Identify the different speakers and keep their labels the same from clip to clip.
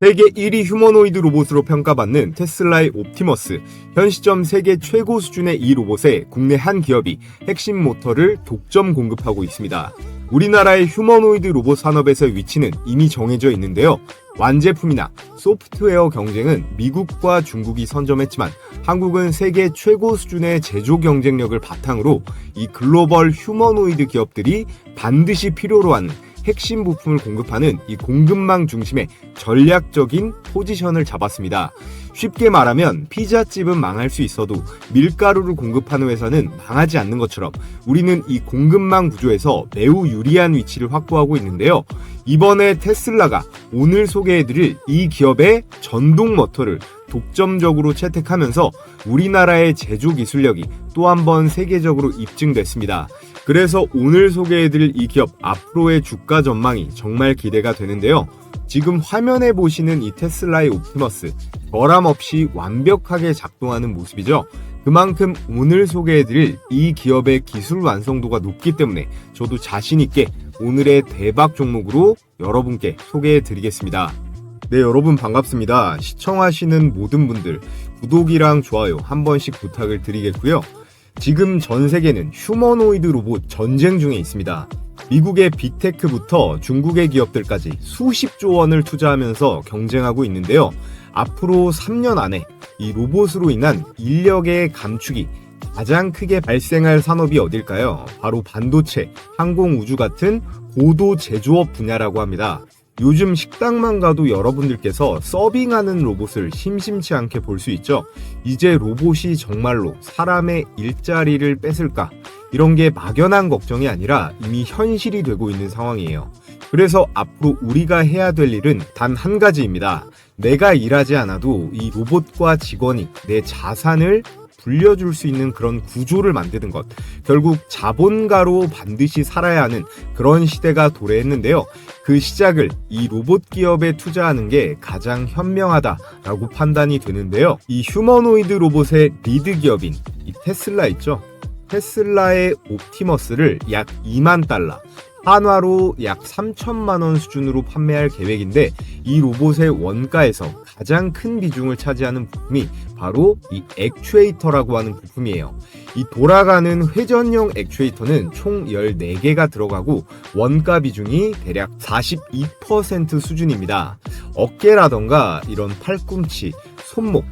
Speaker 1: 세계 1위 휴머노이드 로봇으로 평가받는 테슬라의 옵티머스. 현 시점 세계 최고 수준의 이 로봇에 국내 한 기업이 핵심 모터를 독점 공급하고 있습니다. 우리나라의 휴머노이드 로봇 산업에서의 위치는 이미 정해져 있는데요. 완제품이나 소프트웨어 경쟁은 미국과 중국이 선점했지만 한국은 세계 최고 수준의 제조 경쟁력을 바탕으로 이 글로벌 휴머노이드 기업들이 반드시 필요로 하는 핵심 부품을 공급하는 이 공급망 중심의 전략적인 포지션을 잡았습니다. 쉽게 말하면 피자집은 망할 수 있어도 밀가루를 공급하는 회사는 망하지 않는 것처럼 우리는 이 공급망 구조에서 매우 유리한 위치를 확보하고 있는데요. 이번에 테슬라가 오늘 소개해드릴 이 기업의 전동 모터를 독점적으로 채택하면서 우리나라의 제조 기술력이 또 한 번 세계적으로 입증됐습니다. 그래서 오늘 소개해드릴 이 기업 앞으로의 주가 전망이 정말 기대가 되는데요. 지금 화면에 보시는 이 테슬라의 옵티머스, 결함 없이 완벽하게 작동하는 모습이죠. 그만큼 오늘 소개해드릴 이 기업의 기술 완성도가 높기 때문에 저도 자신있게 오늘의 대박 종목으로 여러분께 소개해드리겠습니다. 네, 여러분 반갑습니다. 시청하시는 모든 분들 구독이랑 좋아요 한 번씩 부탁을 드리겠고요. 지금 전 세계는 휴머노이드 로봇 전쟁 중에 있습니다. 미국의 빅테크부터 중국의 기업들까지 수십조 원을 투자하면서 경쟁하고 있는데요. 앞으로 3년 안에 이 로봇으로 인한 인력의 감축이 가장 크게 발생할 산업이 어딜까요? 바로 반도체, 항공우주 같은 고도 제조업 분야라고 합니다. 요즘 식당만 가도 여러분들께서 서빙하는 로봇을 심심치 않게 볼 수 있죠. 이제 로봇이 정말로 사람의 일자리를 뺏을까? 이런 게 막연한 걱정이 아니라 이미 현실이 되고 있는 상황이에요. 그래서 앞으로 우리가 해야 될 일은 단 한 가지입니다. 내가 일하지 않아도 이 로봇과 직원이 내 자산을 불려줄 수 있는 그런 구조를 만드는 것. 결국 자본가로 반드시 살아야 하는 그런 시대가 도래했는데요. 그 시작을 이 로봇 기업에 투자하는 게 가장 현명하다라고 판단이 되는데요. 이 휴머노이드 로봇의 리드 기업인 이 테슬라 있죠. 테슬라의 옵티머스를 약 2만 달러, 한화로 약 3천만 원 수준으로 판매할 계획인데 이 로봇의 원가에서 가장 큰 비중을 차지하는 부품이 바로 이 액추에이터라고 하는 부품이에요. 이 돌아가는 회전형 액추에이터는 총 14개가 들어가고 원가 비중이 대략 42% 수준입니다. 어깨라던가 이런 팔꿈치, 손목,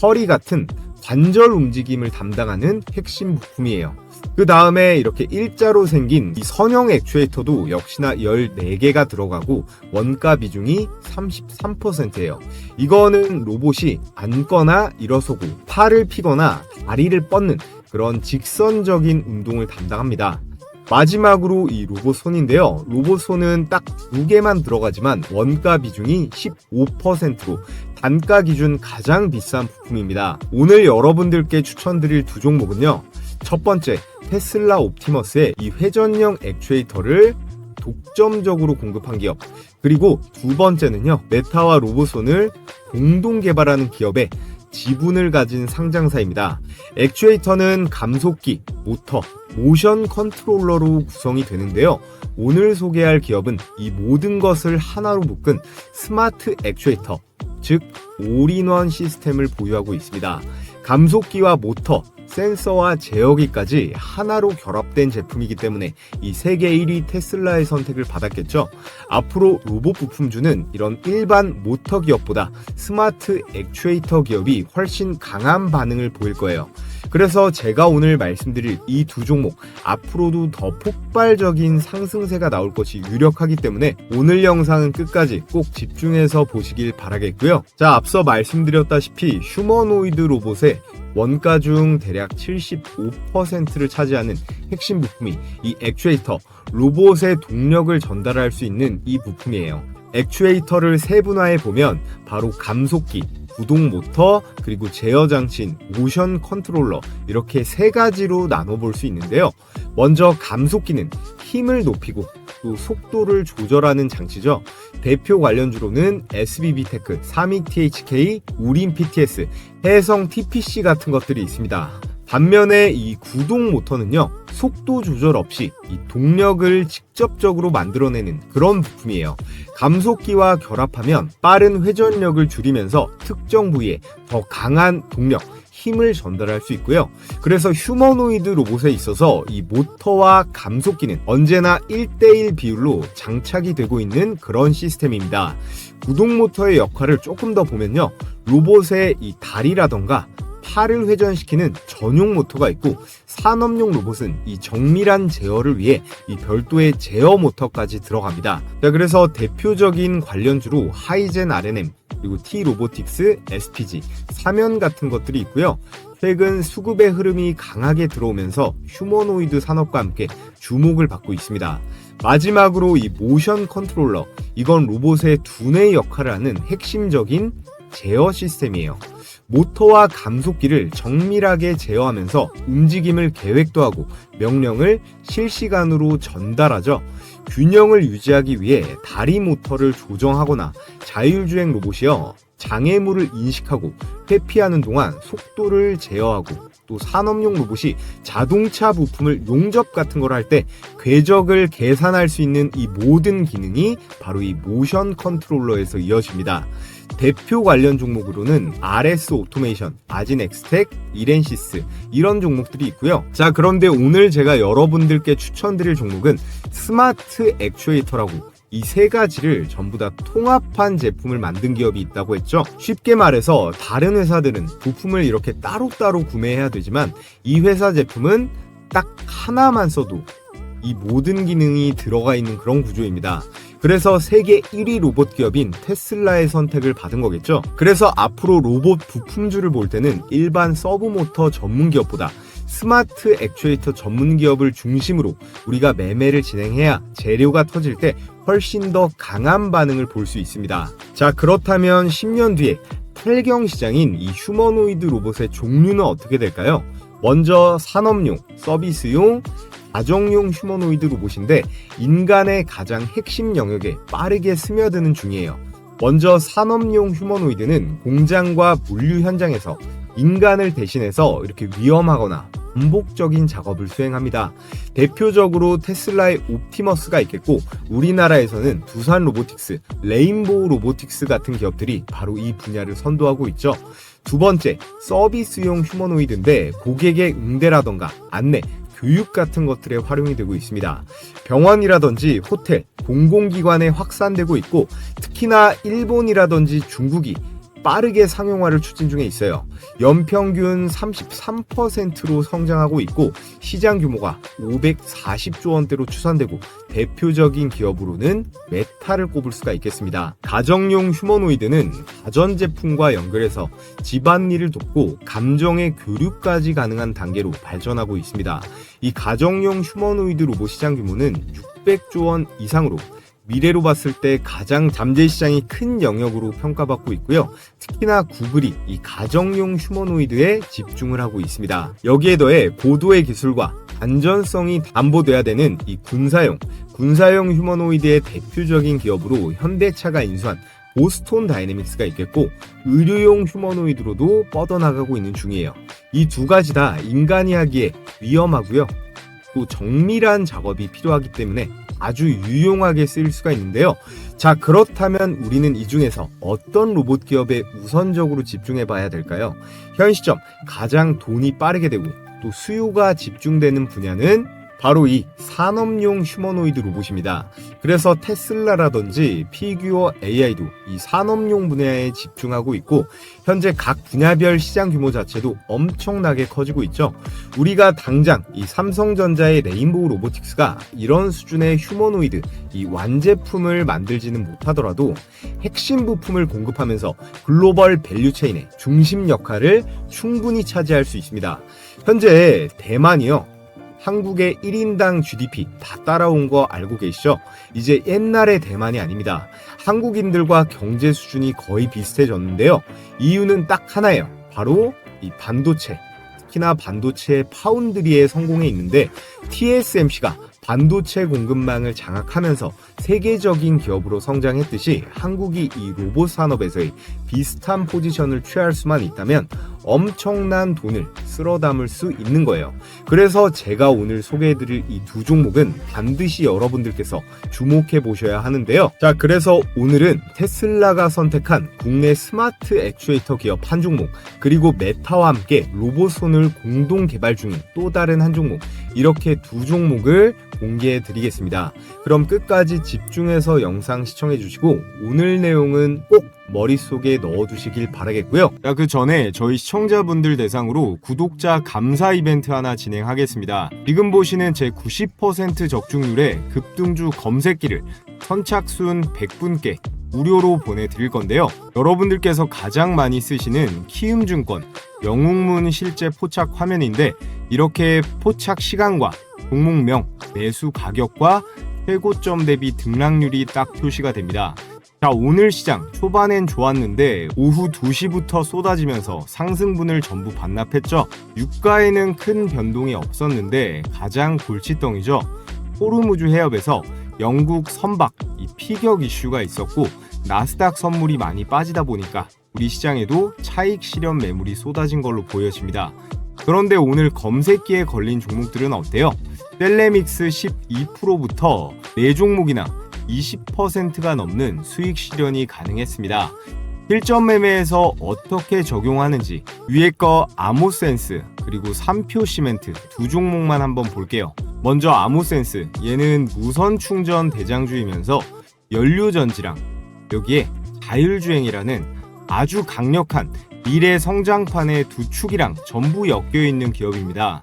Speaker 1: 허리 같은 관절 움직임을 담당하는 핵심 부품이에요. 그 다음에 이렇게 일자로 생긴 이 선형 액추에이터도 역시나 14개가 들어가고 원가 비중이 33%예요. 이거는 로봇이 앉거나 일어서고 팔을 피거나 다리를 뻗는 그런 직선적인 운동을 담당합니다. 마지막으로 이 로봇 손인데요. 로봇 손은 딱 2개만 들어가지만 원가 비중이 15%로 단가 기준 가장 비싼 부품입니다. 오늘 여러분들께 추천드릴 두 종목은요. 첫 번째, 테슬라 옵티머스의 이 회전형 액추에이터를 독점적으로 공급한 기업. 그리고 두 번째는요. 메타와 로봇손을 공동 개발하는 기업의 지분을 가진 상장사입니다. 액추에이터는 감속기, 모터, 모션 컨트롤러로 구성이 되는데요. 오늘 소개할 기업은 이 모든 것을 하나로 묶은 스마트 액추에이터, 즉 올인원 시스템을 보유하고 있습니다. 감속기와 모터, 센서와 제어기까지 하나로 결합된 제품이기 때문에 이 세계 1위 테슬라의 선택을 받았겠죠. 앞으로 로봇 부품주는 이런 일반 모터 기업보다 스마트 액추에이터 기업이 훨씬 강한 반응을 보일 거예요. 그래서 제가 오늘 말씀드릴 이 두 종목 앞으로도 더 폭발적인 상승세가 나올 것이 유력하기 때문에 오늘 영상은 끝까지 꼭 집중해서 보시길 바라겠고요. 자, 앞서 말씀드렸다시피 휴머노이드 로봇의 원가 중 대략 75%를 차지하는 핵심 부품이 이 액추에이터, 로봇의 동력을 전달할 수 있는 이 부품이에요. 액추에이터를 세분화해 보면 바로 감속기, 구동 모터, 그리고 제어 장치인 모션 컨트롤러, 이렇게 세 가지로 나눠볼 수 있는데요. 먼저 감속기는 힘을 높이고 또 속도를 조절하는 장치죠. 대표 관련주로는 SBB테크, 삼익THK, 우림PTS, 해성 TPC 같은 것들이 있습니다. 반면에 이 구동 모터는요, 속도 조절 없이 이 동력을 직접적으로 만들어내는 그런 부품이에요. 감속기와 결합하면 빠른 회전력을 줄이면서 특정 부위에 더 강한 동력, 힘을 전달할 수 있고요. 그래서 휴머노이드 로봇에 있어서 이 모터와 감속기는 언제나 1대1 비율로 장착이 되고 있는 그런 시스템입니다. 구동 모터의 역할을 조금 더 보면요, 로봇의 이 다리라던가 팔을 회전시키는 전용 모터가 있고, 산업용 로봇은 이 정밀한 제어를 위해 이 별도의 제어 모터까지 들어갑니다. 자, 그래서 대표적인 관련주로 하이젠 R&M, 그리고 T 로보틱스, SPG, 사면 같은 것들이 있고요. 최근 수급의 흐름이 강하게 들어오면서 휴머노이드 산업과 함께 주목을 받고 있습니다. 마지막으로 이 모션 컨트롤러, 이건 로봇의 두뇌 역할을 하는 핵심적인 제어 시스템이에요. 모터와 감속기를 정밀하게 제어하면서 움직임을 계획도 하고 명령을 실시간으로 전달하죠. 균형을 유지하기 위해 다리 모터를 조정하거나 자율주행 로봇이요, 장애물을 인식하고 회피하는 동안 속도를 제어하고, 또 산업용 로봇이 자동차 부품을 용접 같은 걸 할 때 궤적을 계산할 수 있는 이 모든 기능이 바로 이 모션 컨트롤러에서 이어집니다. 대표 관련 종목으로는 RS 오토메이션, 아진엑스텍, 이렌시스, 이런 종목들이 있고요. 자, 그런데 오늘 제가 여러분들께 추천드릴 종목은 스마트 액추에이터라고, 이 세 가지를 전부 다 통합한 제품을 만든 기업이 있다고 했죠. 쉽게 말해서 다른 회사들은 부품을 이렇게 따로따로 구매해야 되지만 이 회사 제품은 딱 하나만 써도 이 모든 기능이 들어가 있는 그런 구조입니다. 그래서 세계 1위 로봇 기업인 테슬라의 선택을 받은 거겠죠. 그래서 앞으로 로봇 부품주를 볼 때는 일반 서브모터 전문 기업보다 스마트 액추에이터 전문 기업을 중심으로 우리가 매매를 진행해야 재료가 터질 때 훨씬 더 강한 반응을 볼 수 있습니다. 자, 그렇다면 10년 뒤에 탈경 시장인 이 휴머노이드 로봇의 종류는 어떻게 될까요? 먼저 산업용, 서비스용, 가정용 휴머노이드 로봇인데 인간의 가장 핵심 영역에 빠르게 스며드는 중이에요. 먼저 산업용 휴머노이드는 공장과 물류 현장에서 인간을 대신해서 이렇게 위험하거나 반복적인 작업을 수행합니다. 대표적으로 테슬라의 옵티머스가 있겠고, 우리나라에서는 두산 로보틱스, 레인보우 로보틱스 같은 기업들이 바로 이 분야를 선도하고 있죠. 두 번째, 서비스용 휴머노이드인데 고객의 응대라던가 안내, 교육 같은 것들에 활용이 되고 있습니다. 병원이라든지 호텔, 공공기관에 확산되고 있고, 특히나 일본이라든지 중국이 빠르게 상용화를 추진 중에 있어요. 연평균 33%로 성장하고 있고 시장 규모가 540조 원대로 추산되고, 대표적인 기업으로는 메타를 꼽을 수가 있겠습니다. 가정용 휴머노이드는 가전제품과 연결해서 집안일을 돕고 감정의 교류까지 가능한 단계로 발전하고 있습니다. 이 가정용 휴머노이드 로봇 시장 규모는 600조 원 이상으로 미래로 봤을 때 가장 잠재 시장이 큰 영역으로 평가받고 있고요. 특히나 구글이 이 가정용 휴머노이드에 집중을 하고 있습니다. 여기에 더해 고도의 기술과 안전성이 담보돼야 되는 이 군사용 휴머노이드의 대표적인 기업으로 현대차가 인수한 보스톤 다이내믹스가 있겠고, 의료용 휴머노이드로도 뻗어나가고 있는 중이에요. 이 두 가지 다 인간이 하기에 위험하고요, 또 정밀한 작업이 필요하기 때문에 아주 유용하게 쓰일 수가 있는데요. 자, 그렇다면 우리는 이 중에서 어떤 로봇 기업에 우선적으로 집중해 봐야 될까요? 현 시점 가장 돈이 빠르게 되고 또 수요가 집중되는 분야는 바로 이 산업용 휴머노이드 로봇입니다. 그래서 테슬라라든지 피규어 AI도 이 산업용 분야에 집중하고 있고, 현재 각 분야별 시장 규모 자체도 엄청나게 커지고 있죠. 우리가 당장 이 삼성전자의 레인보우 로보틱스가 이런 수준의 휴머노이드 이 완제품을 만들지는 못하더라도 핵심 부품을 공급하면서 글로벌 밸류체인의 중심 역할을 충분히 차지할 수 있습니다. 현재 대만이요, 한국의 1인당 GDP 다 따라온 거 알고 계시죠? 이제 옛날의 대만이 아닙니다. 한국인들과 경제 수준이 거의 비슷해졌는데요. 이유는 딱 하나예요. 바로 이 반도체, 특히나 반도체 파운드리의 성공에 있는데, TSMC가 반도체 공급망을 장악하면서 세계적인 기업으로 성장했듯이 한국이 이 로봇 산업에서의 비슷한 포지션을 취할 수만 있다면 엄청난 돈을 쓸어 담을 수 있는 거예요. 그래서 제가 오늘 소개해드릴 이 두 종목은 반드시 여러분들께서 주목해 보셔야 하는데요. 자, 그래서 오늘은 테슬라가 선택한 국내 스마트 액추에이터 기업 한 종목, 그리고 메타와 함께 로봇손을 공동 개발 중인 또 다른 한 종목, 이렇게 두 종목을 공개해 드리겠습니다. 그럼 끝까지 집중해서 영상 시청해 주시고 오늘 내용은 꼭 머릿속에 넣어두시길 바라겠고요. 자, 그 전에 저희 시청자분들 대상으로 구독자 감사 이벤트 하나 진행하겠습니다. 지금 보시는 제 90% 적중률의 급등주 검색기를 선착순 100분께 무료로 보내드릴 건데요. 여러분들께서 가장 많이 쓰시는 키움증권 영웅문 실제 포착 화면인데, 이렇게 포착 시간과 종목명, 매수 가격과 최고점 대비 등락률이 딱 표시가 됩니다. 자, 오늘 시장 초반엔 좋았는데 오후 2시부터 쏟아지면서 상승분을 전부 반납했죠. 유가에는 큰 변동이 없었는데 가장 골칫덩이죠. 호르무즈 해협에서 영국 선박 이 피격 이슈가 있었고 나스닥 선물이 많이 빠지다 보니까 우리 시장에도 차익 실현 매물이 쏟아진 걸로 보여집니다. 그런데 오늘 검색기에 걸린 종목들은 어때요? 셀레믹스 12%부터 4종목이나 20%가 넘는 수익 실현이 가능했습니다. 실전 매매에서 어떻게 적용하는지 위에 거 아모센스 그리고 삼표 시멘트 두 종목만 한번 볼게요. 먼저 아모센스, 얘는 무선 충전 대장주이면서 연료전지랑 여기에 자율주행이라는 아주 강력한 미래 성장판의 두 축이랑 전부 엮여있는 기업입니다.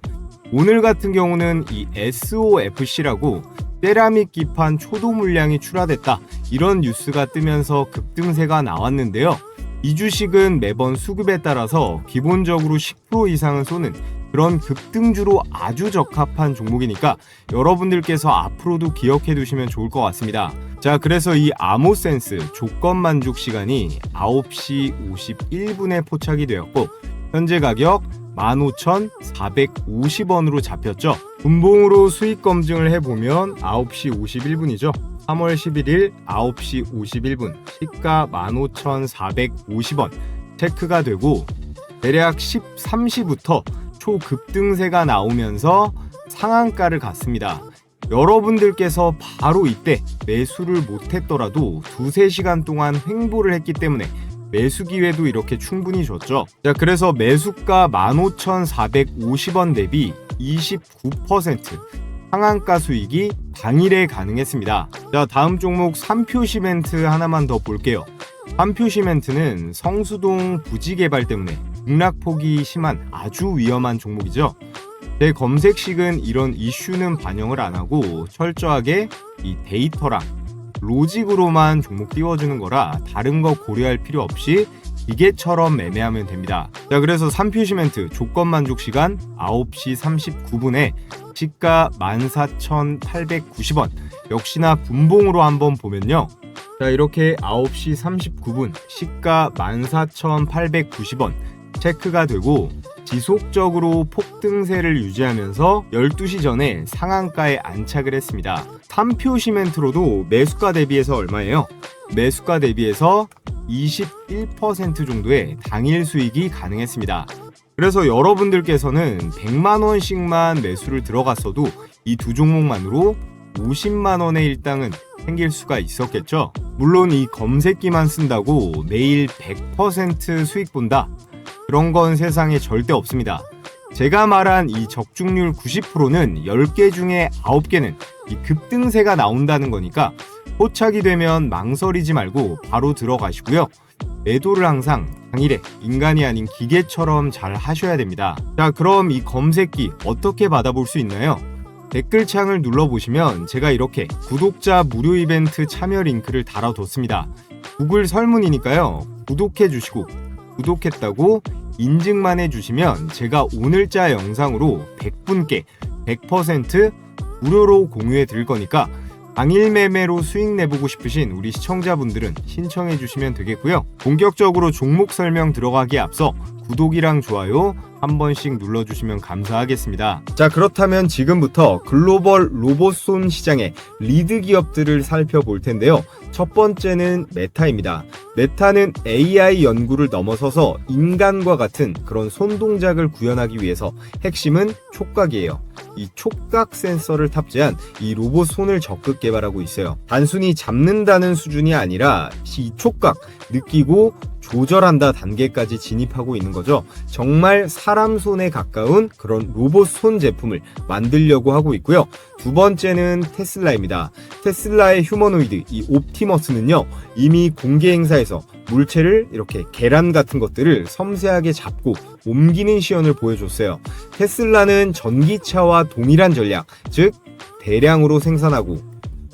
Speaker 1: 오늘 같은 경우는 이 SOFC라고 세라믹 기판 초도 물량이 출하됐다, 이런 뉴스가 뜨면서 급등세가 나왔는데요. 이 주식은 매번 수급에 따라서 기본적으로 10% 이상은 쏘는 그런 급등주로 아주 적합한 종목이니까 여러분들께서 앞으로도 기억해 두시면 좋을 것 같습니다. 자, 그래서 이 아모센스 조건 만족 시간이 9시 51분에 포착이 되었고 현재 가격 15,450원으로 잡혔죠. 분봉으로 수익 검증을 해보면 9시 51분이죠. 3월 11일 9시 51분 시가 15,450원 체크가 되고 대략 13시부터 초급등세가 나오면서 상한가를 갔습니다. 여러분들께서 바로 이때 매수를 못했더라도 2-3시간 동안 횡보를 했기 때문에 매수 기회도 이렇게 충분히 줬죠. 자, 그래서 매수가 15,450원 대비 29% 상한가 수익이 당일에 가능했습니다. 자, 다음 종목 삼표 시멘트 하나만 더 볼게요. 삼표 시멘트는 성수동 부지 개발 때문에 등락폭이 심한 아주 위험한 종목이죠. 제 검색식은 이런 이슈는 반영을 안 하고 철저하게 이 데이터랑 로직으로만 종목 띄워주는 거라 다른 거 고려할 필요 없이 기계처럼 매매하면 됩니다. 자, 그래서 삼표 시멘트 조건 만족 시간 9시 39분에 시가 14,890원, 역시나 분봉으로 한번 보면요. 자, 이렇게 9시 39분 시가 14,890원 체크가 되고 지속적으로 폭등세를 유지하면서 12시 전에 상한가에 안착을 했습니다. 삼표 시멘트로도 매수가 대비해서 얼마예요? 매수가 대비해서 21% 정도의 당일 수익이 가능했습니다. 그래서 여러분들께서는 100만원씩만 매수를 들어갔어도 이 두 종목만으로 50만원의 일당은 생길 수가 있었겠죠. 물론 이 검색기만 쓴다고 매일 100% 수익 본다, 그런 건 세상에 절대 없습니다. 제가 말한 이 적중률 90%는 10개 중에 9개는 이 급등세가 나온다는 거니까 포착이 되면 망설이지 말고 바로 들어가시고요. 매도를 항상 당일에 인간이 아닌 기계처럼 잘 하셔야 됩니다. 자, 그럼 이 검색기 어떻게 받아볼 수 있나요? 댓글창을 눌러보시면 제가 이렇게 구독자 무료 이벤트 참여 링크를 달아뒀습니다. 구글 설문이니까요. 구독해주시고 구독했다고 인증만 해주시면 제가 오늘자 영상으로 100분께 100% 무료로 공유해 드릴 거니까 당일 매매로 수익 내보고 싶으신 우리 시청자분들은 신청해 주시면 되겠고요. 본격적으로 종목 설명 들어가기에 앞서 구독이랑 좋아요 한 번씩 눌러주시면 감사하겠습니다. 자, 그렇다면 지금부터 글로벌 로봇손 시장의 리드 기업들을 살펴볼 텐데요. 첫 번째는 메타입니다. 메타는 AI 연구를 넘어서서 인간과 같은 그런 손 동작을 구현하기 위해서 핵심은 촉각이에요. 이 촉각 센서를 탑재한 이 로봇 손을 적극 개발하고 있어요. 단순히 잡는다는 수준이 아니라 이 촉각, 느끼고 조절한다 단계까지 진입하고 있는 거죠. 정말 사람 손에 가까운 그런 로봇 손 제품을 만들려고 하고 있고요. 두 번째는 테슬라입니다. 테슬라의 휴머노이드 이 옵티머스는요, 이미 공개 행사에서 물체를 이렇게 계란 같은 것들을 섬세하게 잡고 옮기는 시연을 보여줬어요. 테슬라는 전기차와 동일한 전략, 즉 대량으로 생산하고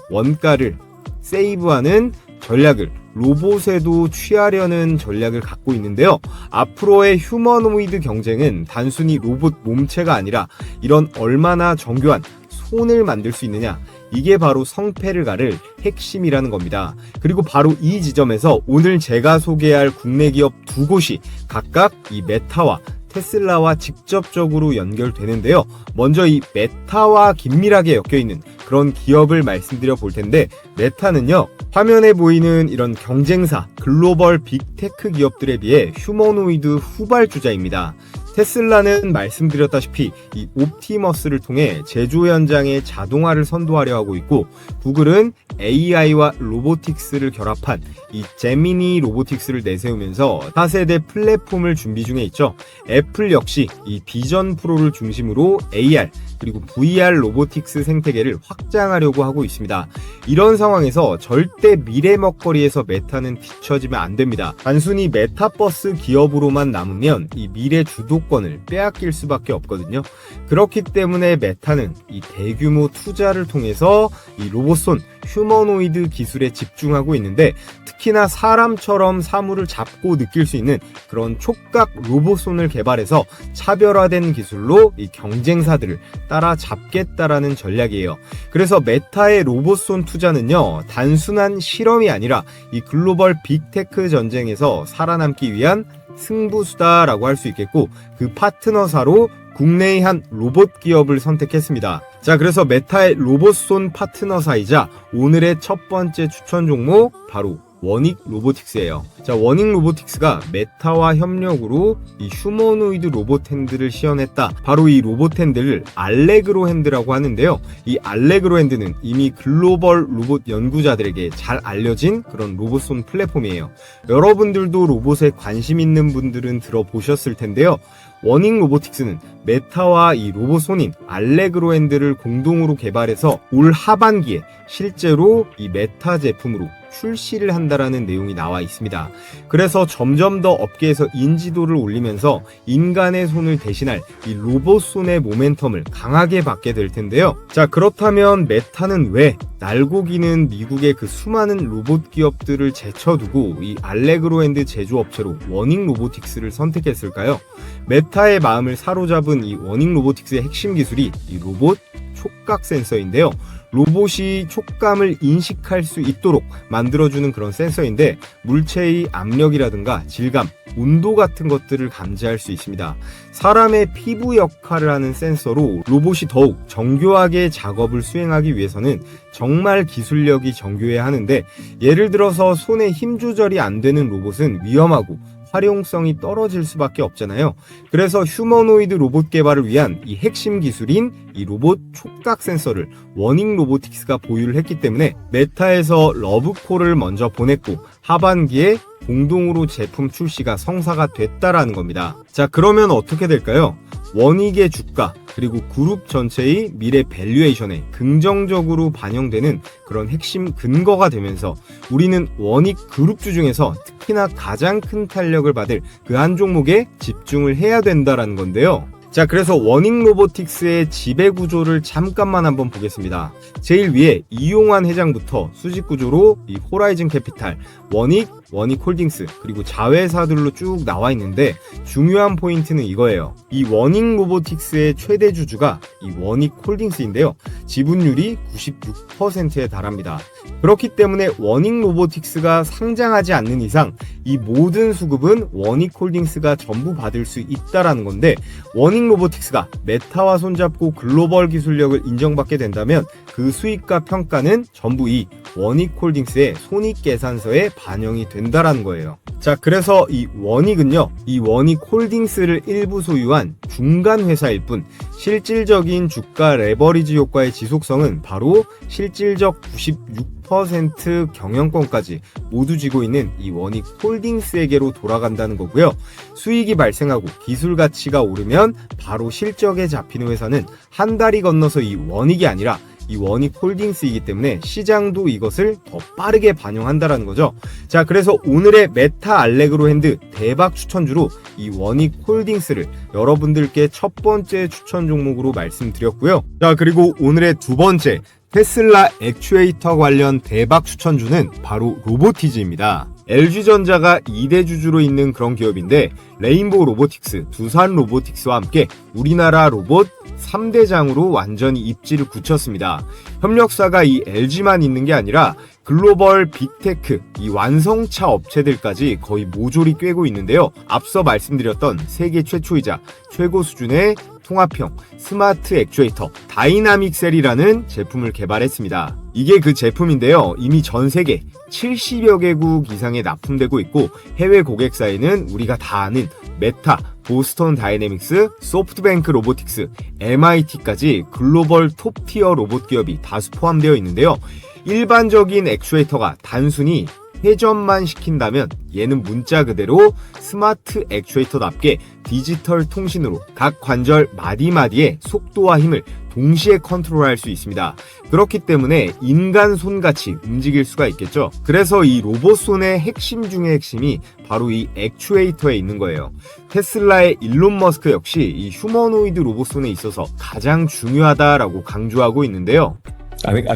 Speaker 1: 원가를 세이브하는 전략을 로봇에도 취하려는 전략을 갖고 있는데요. 앞으로의 휴머노이드 경쟁은 단순히 로봇 몸체가 아니라 이런 얼마나 정교한 손을 만들 수 있느냐, 이게 바로 성패를 가를 핵심이라는 겁니다. 그리고 바로 이 지점에서 오늘 제가 소개할 국내 기업 두 곳이 각각 이 메타와 테슬라와 직접적으로 연결되는데요. 먼저 이 메타와 긴밀하게 엮여있는 그런 기업을 말씀드려 볼 텐데, 메타는요, 화면에 보이는 이런 경쟁사 글로벌 빅테크 기업들에 비해 휴머노이드 후발주자입니다. 테슬라는 말씀드렸다시피 이 옵티머스를 통해 제조 현장에 자동화를 선도하려 하고 있고, 구글은 AI와 로보틱스를 결합한 이 제미니 로보틱스를 내세우면서 4세대 플랫폼을 준비 중에 있죠. 애플 역시 이 비전 프로를 중심으로 AR 그리고 VR 로보틱스 생태계를 확장하려고 하고 있습니다. 이런 상황에서 절대 미래 먹거리에서 메타는 뒤처지면 안 됩니다. 단순히 메타버스 기업으로만 남으면 이 미래 주도권을 빼앗길 수밖에 없거든요. 그렇기 때문에 메타는 이 대규모 투자를 통해서 이 로봇손 휴머노이드 기술에 집중하고 있는데, 특히나 사람처럼 사물을 잡고 느낄 수 있는 그런 촉각 로봇손을 개발해서 차별화된 기술로 이 경쟁사들을 따라잡겠다라는 전략이에요. 그래서 메타의 로봇손 투자는요, 단순한 실험이 아니라 이 글로벌 빅테크 전쟁에서 살아남기 위한 승부수다라고 할 수 있겠고, 그 파트너사로 국내의 한 로봇 기업을 선택했습니다. 자, 그래서 메타의 로봇손 파트너사이자 오늘의 첫 번째 추천 종목 바로 워닉 로보틱스예요. 자, 워닉 로보틱스가 메타와 협력으로 이 휴머노이드 로봇 핸드를 시연했다. 바로 이 로봇 핸드를 알레그로 핸드라고 하는데요. 이 알레그로 핸드는 이미 글로벌 로봇 연구자들에게 잘 알려진 그런 로봇손 플랫폼이에요. 여러분들도 로봇에 관심 있는 분들은 들어보셨을 텐데요. 워닉 로보틱스는 메타와 이 로봇손인 알레그로 핸드를 공동으로 개발해서 올 하반기에 실제로 이 메타 제품으로 출시를 한다라는 내용이 나와 있습니다. 그래서 점점 더 업계에서 인지도를 올리면서 인간의 손을 대신할 이 로봇손의 모멘텀을 강하게 받게 될 텐데요. 자, 그렇다면 메타는 왜 날고 기는 미국의 그 수많은 로봇 기업들을 제쳐두고 이 알레그로 핸드 제조업체로 워닉 로보틱스를 선택했을까요? 메타의 마음을 사로잡은 이 워닉 로보틱스의 핵심 기술이 이 로봇 촉각 센서인데요. 로봇이 촉감을 인식할 수 있도록 만들어주는 그런 센서인데, 물체의 압력이라든가 질감, 온도 같은 것들을 감지할 수 있습니다. 사람의 피부 역할을 하는 센서로 로봇이 더욱 정교하게 작업을 수행하기 위해서는 정말 기술력이 정교해야 하는데, 예를 들어서 손에 힘 조절이 안 되는 로봇은 위험하고 활용성이 떨어질 수밖에 없잖아요. 그래서 휴머노이드 로봇 개발을 위한 이 핵심 기술인 이 로봇 촉각 센서를 워닉 로보틱스가 보유를 했기 때문에 메타에서 러브콜을 먼저 보냈고, 하반기에 공동으로 제품 출시가 성사가 됐다라는 겁니다. 자, 그러면 어떻게 될까요? 워닉의 주가 그리고 그룹 전체의 미래 밸류에이션에 긍정적으로 반영되는 그런 핵심 근거가 되면서 우리는 워닉 그룹주 중에서 특히나 가장 큰 탄력을 받을 그 한 종목에 집중을 해야 된다라는 건데요. 자, 그래서 워닉 로보틱스의 지배 구조를 잠깐만 한번 보겠습니다. 제일 위에 이용환 회장부터 수직 구조로 이 호라이즌 캐피탈, 워닉, 워닉홀딩스, 그리고 자회사들로 쭉 나와 있는데 중요한 포인트는 이거예요. 이 워닉 로보틱스의 최대 주주가 이 워닉홀딩스인데요. 지분율이 96%에 달합니다. 그렇기 때문에 워닉 로보틱스가 상장하지 않는 이상 이 모든 수급은 워닉홀딩스가 전부 받을 수 있다라는 건데, 워닉 로보틱스가 메타와 손잡고 글로벌 기술력을 인정받게 된다면 그 수익과 평가는 전부 이 워닉홀딩스의 손익계산서에 반영이 된다라는 거예요. 자, 그래서 이 워닉은요, 이 워닉홀딩스를 일부 소유한 중간 회사일 뿐 실질적인 주가 레버리지 효과의 지속성은 바로 실질적 96% 경영권까지 모두 쥐고 있는 이 워닉홀딩스에게로 돌아간다는 거고요. 수익이 발생하고 기술 가치가 오르면 바로 실적에 잡히는 회사는 한 달이 건너서 이 워닉이 아니라 이 워닉홀딩스이기 때문에 시장도 이것을 더 빠르게 반영한다라는 거죠. 자, 그래서 오늘의 메타 알레그로 핸드 대박 추천주로 이 워닉홀딩스를 여러분들께 첫 번째 추천 종목으로 말씀드렸고요. 자, 그리고 오늘의 두 번째 테슬라 액추에이터 관련 대박 추천주는 바로 로보티즈입니다. LG전자가 2대 주주로 있는 그런 기업인데, 레인보우 로보틱스, 두산 로보틱스와 함께 우리나라 로봇 3대장으로 완전히 입지를 굳혔습니다. 협력사가 이 LG만 있는 게 아니라 글로벌 빅테크, 이 완성차 업체들까지 거의 모조리 꿰고 있는데요. 앞서 말씀드렸던 세계 최초이자 최고 수준의 통합형 스마트 액추에이터 다이나믹셀이라는 제품을 개발했습니다. 이게 그 제품인데요. 이미 전 세계 70여 개국 이상에 납품되고 있고, 해외 고객사에는 우리가 다 아는 메타, 보스턴 다이내믹스, 소프트뱅크 로보틱스, MIT까지 글로벌 톱티어 로봇 기업이 다수 포함되어 있는데요. 일반적인 액추에이터가 단순히 회전만 시킨다면 얘는 문자 그대로 스마트 액추에이터답게 디지털 통신으로 각 관절 마디마디의 속도와 힘을 동시에 컨트롤할 수 있습니다. 그렇기 때문에 인간 손같이 움직일 수가 있겠죠. 그래서 이 로봇 손의 핵심 중의 핵심이 바로 이 액추에이터에 있는 거예요. 테슬라의 일론 머스크 역시 이 휴머노이드 로봇 손에 있어서 가장 중요하다라고 강조하고 있는데요.
Speaker 2: I think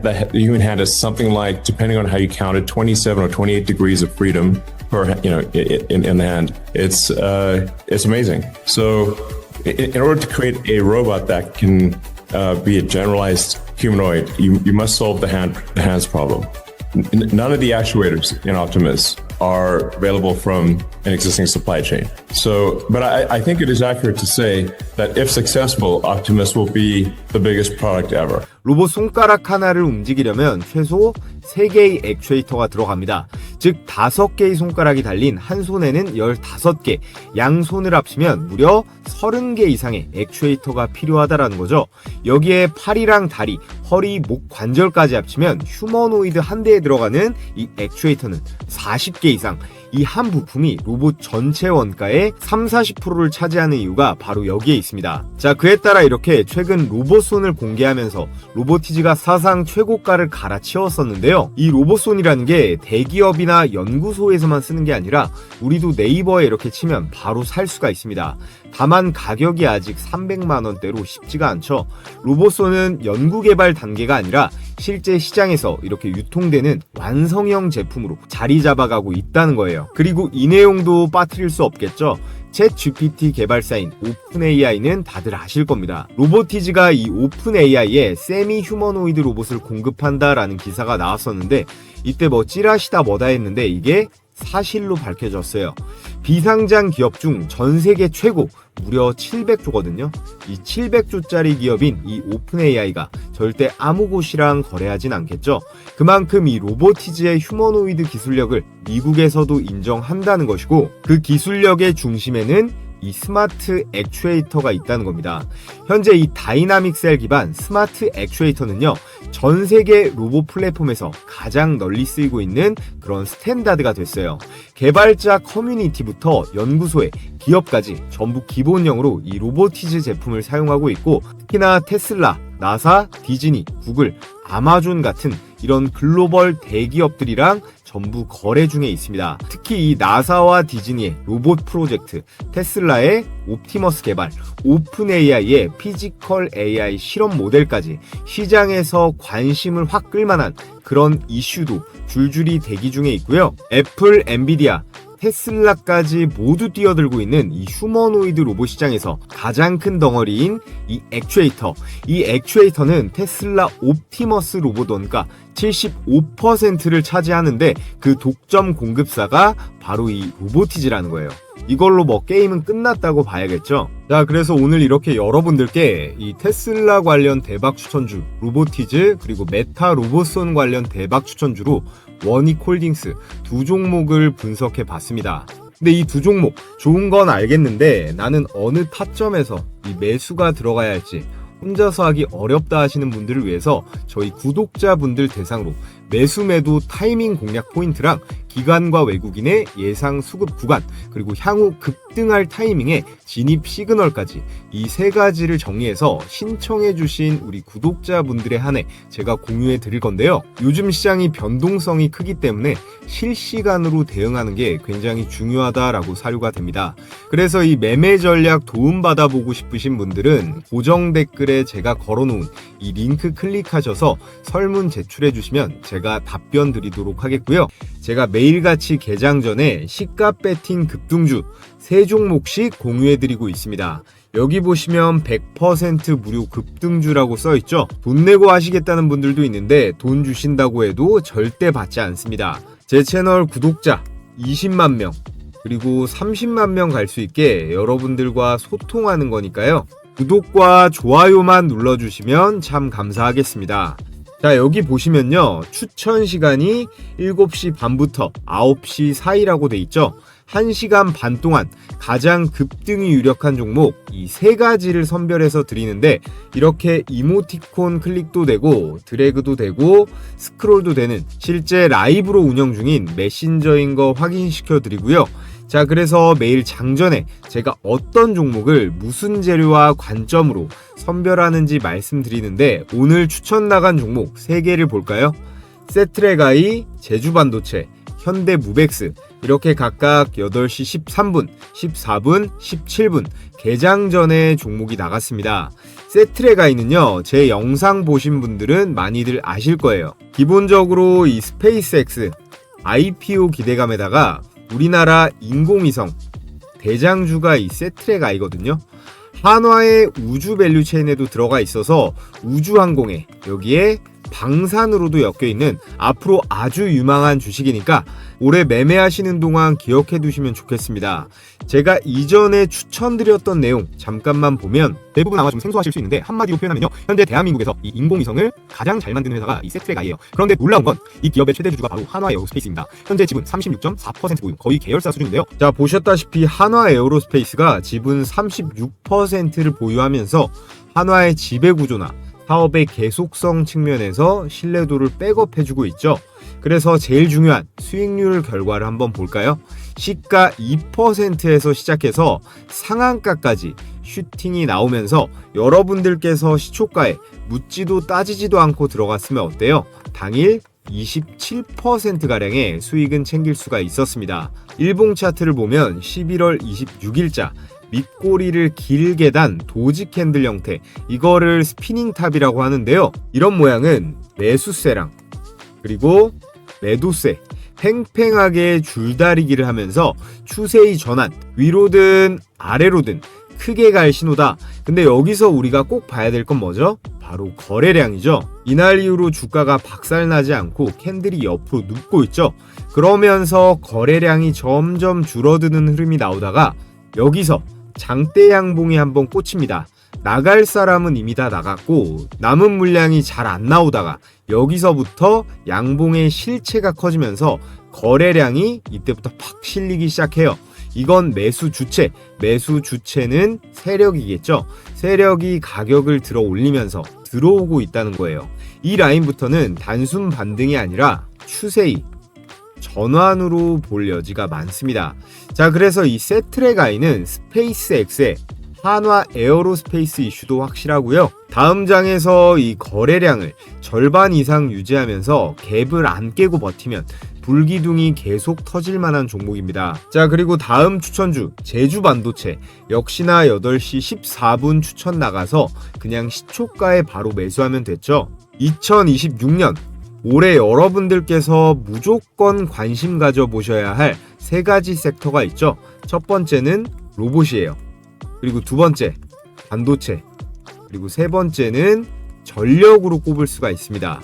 Speaker 2: the human hand is something like, depending on how you count it, 27 or 28 degrees of freedom per, in the hand. It's amazing. So, in order to create a robot that can be a generalized humanoid, you must solve the hands problem. None of the actuators in Optimus are available from an existing supply chain. So, but I think it is accurate to say that if successful, Optimus will be the biggest product ever.
Speaker 1: 로봇 손가락 하나를 움직이려면 최소 3개의 액추에이터가 들어갑니다. 즉 5개의 손가락이 달린 한 손에는 15개, 양손을 합치면 무려 30개 이상의 액추에이터가 필요하다라는 거죠. 여기에 팔이랑 다리, 허리, 목 관절까지 합치면 휴머노이드 한 대에 들어가는 이 액추에이터는 40개 이상. 이 한 부품이 로봇 전체 원가의 30-40%를 차지하는 이유가 바로 여기에 있습니다. 자, 그에 따라 이렇게 최근 로봇손을 공개하면서 로보티즈가 사상 최고가를 갈아치웠었는데요. 이 로봇손이라는 게 대기업이나 연구소에서만 쓰는 게 아니라 우리도 네이버에 이렇게 치면 바로 살 수가 있습니다. 다만 가격이 아직 300만 원대로 쉽지가 않죠. 로봇손은 연구개발 단계가 아니라 실제 시장에서 이렇게 유통되는 완성형 제품으로 자리 잡아가고 있다는 거예요. 그리고 이 내용도 빠뜨릴 수 없겠죠. 챗 GPT 개발사인 오픈AI는 다들 아실 겁니다. 로보티즈가 이 오픈AI에 세미 휴머노이드 로봇을 공급한다라는 기사가 나왔었는데, 이때 뭐 찌라시다 뭐다 했는데 이게 사실로 밝혀졌어요. 비상장 기업 중 전 세계 최고, 무려 700조거든요. 이 700조짜리 기업인 이 오픈AI가 절대 아무 곳이랑 거래하진 않겠죠. 그만큼 이 로보티즈의 휴머노이드 기술력을 미국에서도 인정한다는 것이고, 그 기술력의 중심에는 이 스마트 액추에이터가 있다는 겁니다. 현재 이 다이나믹 셀 기반 스마트 액추에이터는요, 전 세계 로봇 플랫폼에서 가장 널리 쓰이고 있는 그런 스탠다드가 됐어요. 개발자 커뮤니티부터 연구소에 기업까지 전부 기본형으로 이 로보티즈 제품을 사용하고 있고, 특히나 테슬라, 나사, 디즈니, 구글, 아마존 같은 이런 글로벌 대기업들이랑 전부 거래 중에 있습니다. 특히 이 나사와 디즈니의 로봇 프로젝트, 테슬라의 옵티머스 개발, 오픈 AI의 피지컬 AI 실험 모델까지 시장에서 관심을 확 끌만한 그런 이슈도 줄줄이 대기 중에 있고요. 애플, 엔비디아, 테슬라까지 모두 뛰어들고 있는 이 휴머노이드 로봇 시장에서 가장 큰 덩어리인 이 액추에이터는 테슬라 옵티머스 로봇 원가 75%를 차지하는데 그 독점 공급사가 바로 이 로보티즈라는 거예요. 이걸로 뭐 게임은 끝났다고 봐야겠죠. 자, 그래서 오늘 이렇게 여러분들께 이 테슬라 관련 대박 추천주 로보티즈, 그리고 메타 로봇손 관련 대박 추천주로 원익홀딩스 두 종목을 분석해 봤습니다. 근데 이 두 종목 좋은 건 알겠는데 나는 어느 타점에서 이 매수가 들어가야 할지 혼자서 하기 어렵다 하시는 분들을 위해서 저희 구독자분들 대상으로 매수 매도 타이밍 공략 포인트랑 기관과 외국인의 예상 수급 구간, 그리고 향후 급등할 타이밍의 진입 시그널까지 이 세 가지를 정리해서 신청해 주신 우리 구독자분들에 한해 제가 공유해 드릴 건데요. 요즘 시장이 변동성이 크기 때문에 실시간으로 대응하는 게 굉장히 중요하다라고 사료가 됩니다. 그래서 이 매매 전략 도움받아 보고 싶으신 분들은 고정 댓글에 제가 걸어놓은 이 링크 클릭하셔서 설문 제출해 주시면 제가 답변 드리도록 하겠고요. 제가 매일같이 개장 전에 시가 배팅 급등주 3종목씩 공유해드리고 있습니다. 여기 보시면 100% 무료 급등주라고 써있죠. 돈 내고 하시겠다는 분들도 있는데 돈 주신다고 해도 절대 받지 않습니다. 제 채널 구독자 20만 명 그리고 30만 명 갈 수 있게 여러분들과 소통하는 거니까요. 구독과 좋아요만 눌러주시면 참 감사하겠습니다. 자, 여기 보시면요, 추천 시간이 7시 반부터 9시 사이라고 돼 있죠. 1시간 반 동안 가장 급등이 유력한 종목 이 세 가지를 선별해서 드리는데, 이렇게 이모티콘 클릭도 되고 드래그도 되고 스크롤도 되는 실제 라이브로 운영 중인 메신저인 거 확인시켜 드리고요. 자, 그래서 매일 장전에 제가 어떤 종목을 무슨 재료와 관점으로 선별하는지 말씀드리는데, 오늘 추천 나간 종목 3개를 볼까요? 세트레가이, 제주반도체, 현대무벡스, 이렇게 각각 8시 13분, 14분, 17분 개장 전에 종목이 나갔습니다. 세트레가이는요, 제 영상 보신 분들은 많이들 아실 거예요. 기본적으로 이 스페이스X IPO 기대감에다가 우리나라 인공위성 대장주가 이 세트레가이거든요. 한화의 우주 밸류체인에도 들어가 있어서 우주항공에, 여기에 방산으로도 엮여 있는 앞으로 아주 유망한 주식이니까 올해 매매하시는 동안 기억해 두시면 좋겠습니다. 제가 이전에 추천드렸던 내용 잠깐만 보면 대부분 아마 좀 생소하실 수 있는데, 한마디로 표현하면요, 현재 대한민국에서 이 인공위성을 가장 잘 만드는 회사가 이 세트레가이예요. 그런데 놀라운 건 이 기업의 최대 주주가 바로 한화에어로스페이스입니다. 현재 지분 36.4% 보유, 거의 계열사 수준인데요. 자, 보셨다시피 한화에어로스페이스가 지분 36%를 보유하면서 한화의 지배구조나 사업의 계속성 측면에서 신뢰도를 백업해주고 있죠. 그래서 제일 중요한 수익률 결과를 한번 볼까요? 시가 2%에서 시작해서 상한가까지 슈팅이 나오면서 여러분들께서 시초가에 묻지도 따지지도 않고 들어갔으면 어때요? 당일 27%가량의 수익은 챙길 수가 있었습니다. 일봉 차트를 보면 11월 26일자 밑꼬리를 길게 단 도지 캔들 형태, 이거를 스피닝탑이라고 하는데요. 이런 모양은 매수세랑 그리고 매도세 팽팽하게 줄다리기를 하면서 추세의 전환, 위로든 아래로든 크게 갈 신호다. 근데 여기서 우리가 꼭 봐야 될 건 뭐죠? 바로 거래량이죠. 이날 이후로 주가가 박살나지 않고 캔들이 옆으로 눕고 있죠. 그러면서 거래량이 점점 줄어드는 흐름이 나오다가 여기서 장대 양봉이 한번 꽂힙니다. 나갈 사람은 이미 다 나갔고 남은 물량이 잘 안 나오다가 여기서부터 양봉의 실체가 커지면서 거래량이 이때부터 팍 실리기 시작해요. 이건 매수 주체는 세력이겠죠. 세력이 가격을 들어 올리면서 들어오고 있다는 거예요. 이 라인부터는 단순 반등이 아니라 추세의 전환으로 볼 여지가 많습니다. 자, 그래서 이 세트레가이는 스페이스X의 한화 에어로스페이스 이슈도 확실하고요. 다음 장에서 이 거래량을 절반 이상 유지하면서 갭을 안 깨고 버티면 불기둥이 계속 터질 만한 종목입니다. 자, 그리고 다음 추천주 제주 반도체 역시나 8시 14분 추천 나가서 그냥 시초가에 바로 매수하면 됐죠. 2026년 올해 여러분들께서 무조건 관심 가져보셔야 할 3가지 섹터가 있죠. 첫 번째는 로봇이에요. 그리고 두 번째 반도체, 그리고 세 번째는 전력으로 꼽을 수가 있습니다.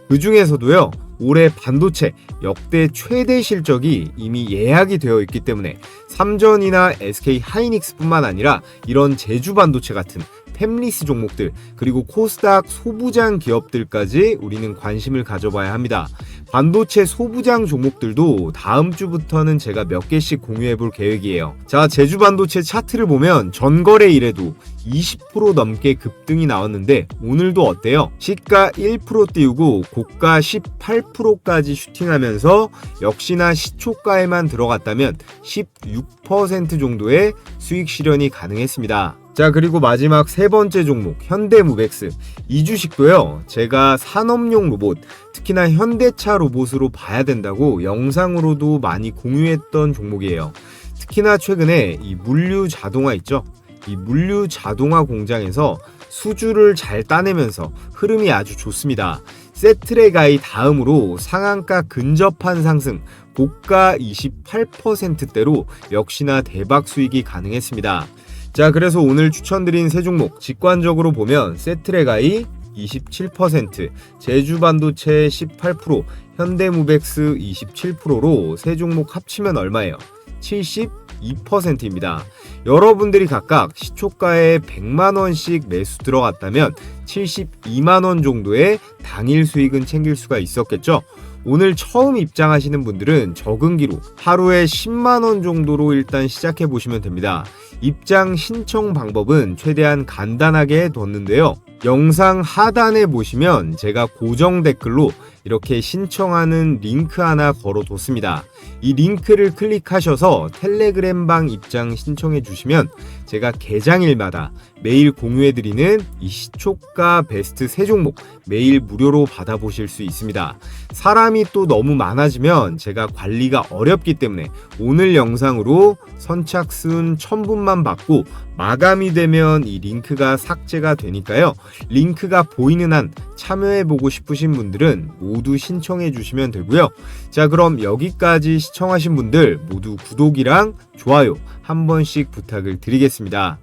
Speaker 1: 그 중에서도요, 올해 반도체 역대 최대 실적이 이미 예약이 되어 있기 때문에 삼전이나 SK 하이닉스뿐만 아니라 이런 제주 반도체 같은 팹리스 종목들, 그리고 코스닥 소부장 기업들까지 우리는 관심을 가져봐야 합니다. 반도체 소부장 종목들도 다음 주부터는 제가 몇 개씩 공유해 볼 계획이에요. 자, 제주 반도체 차트를 보면 전거래 일에도 20% 넘게 급등이 나왔는데 오늘도 어때요? 시가 1% 띄우고 고가 18%까지 슈팅하면서 역시나 시초가에만 들어갔다면 16% 정도의 수익 실현이 가능했습니다. 자, 그리고 마지막 세 번째 종목 현대무벡스, 이 주식도요, 제가 산업용 로봇, 특히나 현대차 로봇으로 봐야 된다고 영상으로도 많이 공유했던 종목이에요. 특히나 최근에 이 물류 자동화 있죠? 이 물류 자동화 공장에서 수주를 잘 따내면서 흐름이 아주 좋습니다. 세트레가이 다음으로 상한가 근접한 상승, 고가 28%대로 역시나 대박 수익이 가능했습니다. 자, 그래서 오늘 추천드린 세 종목 직관적으로 보면 세트레가이 27%, 제주반도체 18%, 현대무벡스 27%로 세 종목 합치면 얼마예요? 72%입니다. 여러분들이 각각 시초가에 100만원씩 매수 들어갔다면 72만원 정도의 당일 수익은 챙길 수가 있었겠죠? 오늘 처음 입장하시는 분들은 적응기로 하루에 10만원 정도로 일단 시작해 보시면 됩니다. 입장 신청 방법은 최대한 간단하게 뒀는데요. 영상 하단에 보시면 제가 고정 댓글로 이렇게 신청하는 링크 하나 걸어뒀습니다. 이 링크를 클릭하셔서 텔레그램방 입장 신청해 주시면 제가 개장일마다 매일 공유해드리는 이 시초가 베스트 3종목 매일 무료로 받아보실 수 있습니다. 사람이 또 너무 많아지면 제가 관리가 어렵기 때문에 오늘 영상으로 선착순 1000분만 받고 마감이 되면 이 링크가 삭제가 되니까요. 링크가 보이는 한 참여해보고 싶으신 분들은 모두 신청해 주시면 되고요. 자, 그럼 여기까지 시청하신 분들 모두 구독이랑 좋아요 한 번씩 부탁을 드리겠습니다.